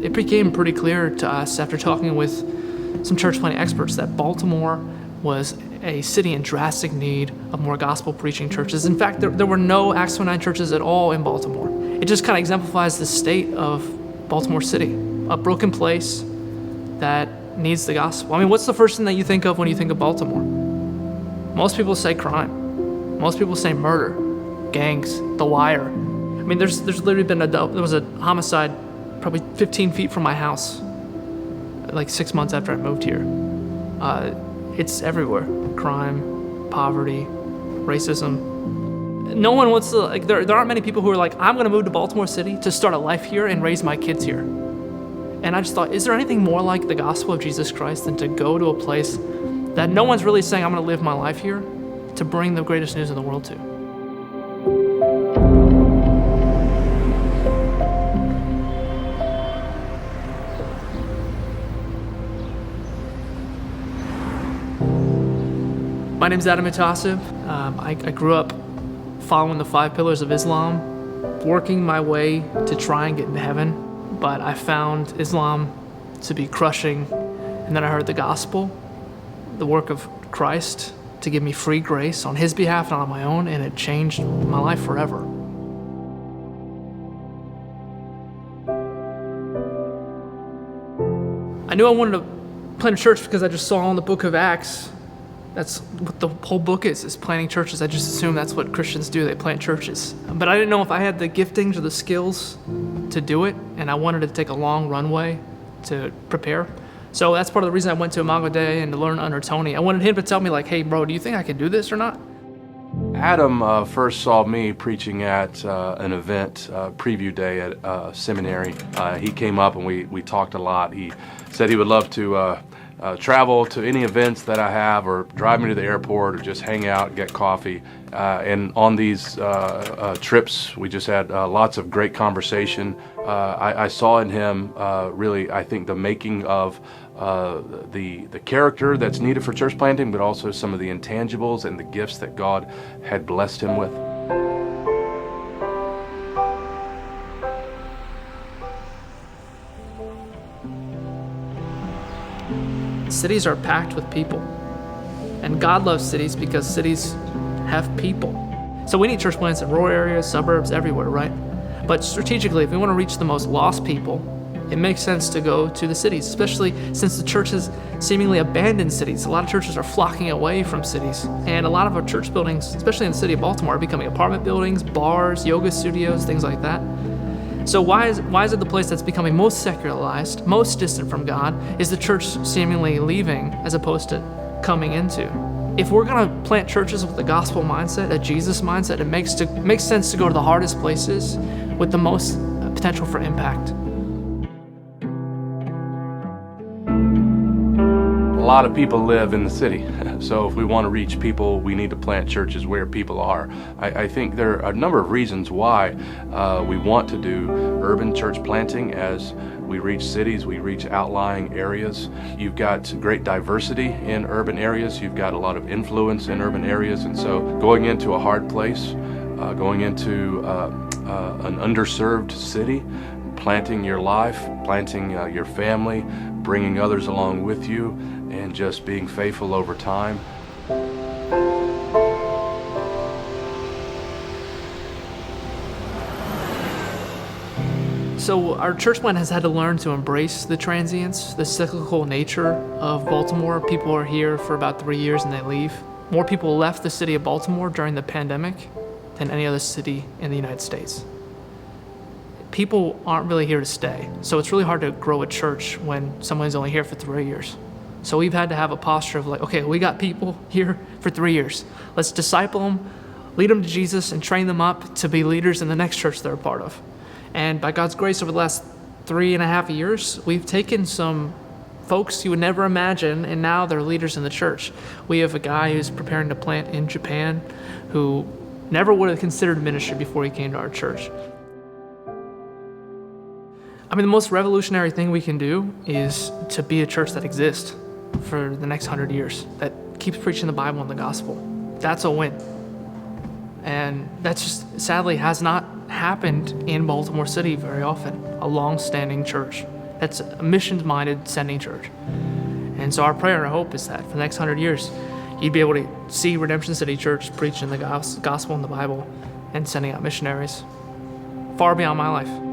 it became pretty clear to us after talking with some church planting experts that Baltimore was a city in drastic need of more gospel preaching churches. In fact, there were no Acts 29 churches at all in Baltimore. It just kind of exemplifies the state of Baltimore City, a broken place that needs the gospel. I mean, what's the first thing that you think of when you think of Baltimore? Most people say crime. Most people say murder, gangs, The Wire. I mean, there's literally been there was a homicide probably 15 feet from my house, like 6 months after I moved here. It's everywhere. Crime, poverty, racism. No one wants to, like, there aren't many people who are like, I'm gonna move to Baltimore City to start a life here and raise my kids here. And I just thought, is there anything more like the gospel of Jesus Christ than to go to a place that no one's really saying, I'm gonna live my life here, to bring the greatest news in the world to? My name's Adam Mutasib. I grew up following the 5 pillars of Islam, working my way to try and get into heaven, but I found Islam to be crushing, and then I heard the gospel, the work of Christ, to give me free grace on his behalf, not on my own, and it changed my life forever. I knew I wanted to plant a church because I just saw in the book of Acts, that's what the whole book is planting churches. I just assumed that's what Christians do, they plant churches. But I didn't know if I had the giftings or the skills to do it, and I wanted to take a long runway to prepare. So that's part of the reason I went to Imago Dei and to learn under Tony. I wanted him to tell me, like, hey, bro, do you think I can do this or not? Adam first saw me preaching at an event, preview day at seminary. He came up and we talked a lot. He said he would love to travel to any events that I have, or drive me to the airport, or just hang out, get coffee. And on these trips, we just had lots of great conversation. I saw in him really, I think, the making of the character that's needed for church planting, but also some of the intangibles and the gifts that God had blessed him with. Cities are packed with people, and God loves cities because cities have people. So we need church plants in rural areas, suburbs, everywhere, right? But strategically, if we want to reach the most lost people, it makes sense to go to the cities, especially since the churches seemingly abandon cities. A lot of churches are flocking away from cities, and a lot of our church buildings, especially in the city of Baltimore, are becoming apartment buildings, bars, yoga studios, things like that. So why is it the place that's becoming most secularized, most distant from God, is the church seemingly leaving as opposed to coming into? If we're gonna plant churches with a gospel mindset, a Jesus mindset, it makes sense to go to the hardest places with the most potential for impact. A lot of people live in the city, so if we want to reach people, we need to plant churches where people are. I think there are a number of reasons why we want to do urban church planting. As we reach cities, we reach outlying areas. You've got great diversity in urban areas, you've got a lot of influence in urban areas, and so going into a hard place, going into an underserved city, planting your life, planting your family, bringing others along with you, and just being faithful over time. So our church plant has had to learn to embrace the transience, the cyclical nature of Baltimore. People are here for about 3 years and they leave. More people left the city of Baltimore during the pandemic than any other city in the United States. People aren't really here to stay, so it's really hard to grow a church when someone's only here for 3 years. So we've had to have a posture of like, okay, we got people here for 3 years. Let's disciple them, lead them to Jesus, and train them up to be leaders in the next church they're a part of. And by God's grace, over the last 3.5 years, we've taken some folks you would never imagine, and now they're leaders in the church. We have a guy who's preparing to plant in Japan who never would have considered ministry before he came to our church. I mean, the most revolutionary thing we can do is to be a church that exists for the next 100 years, that keeps preaching the Bible and the gospel. That's a win. And that just sadly has not happened in Baltimore City very often, a long-standing church. that's a missions-minded sending church. And so our prayer and our hope is that for the next 100 years, you'd be able to see Redemption City Church preaching the gospel in the Bible and sending out missionaries far beyond my life.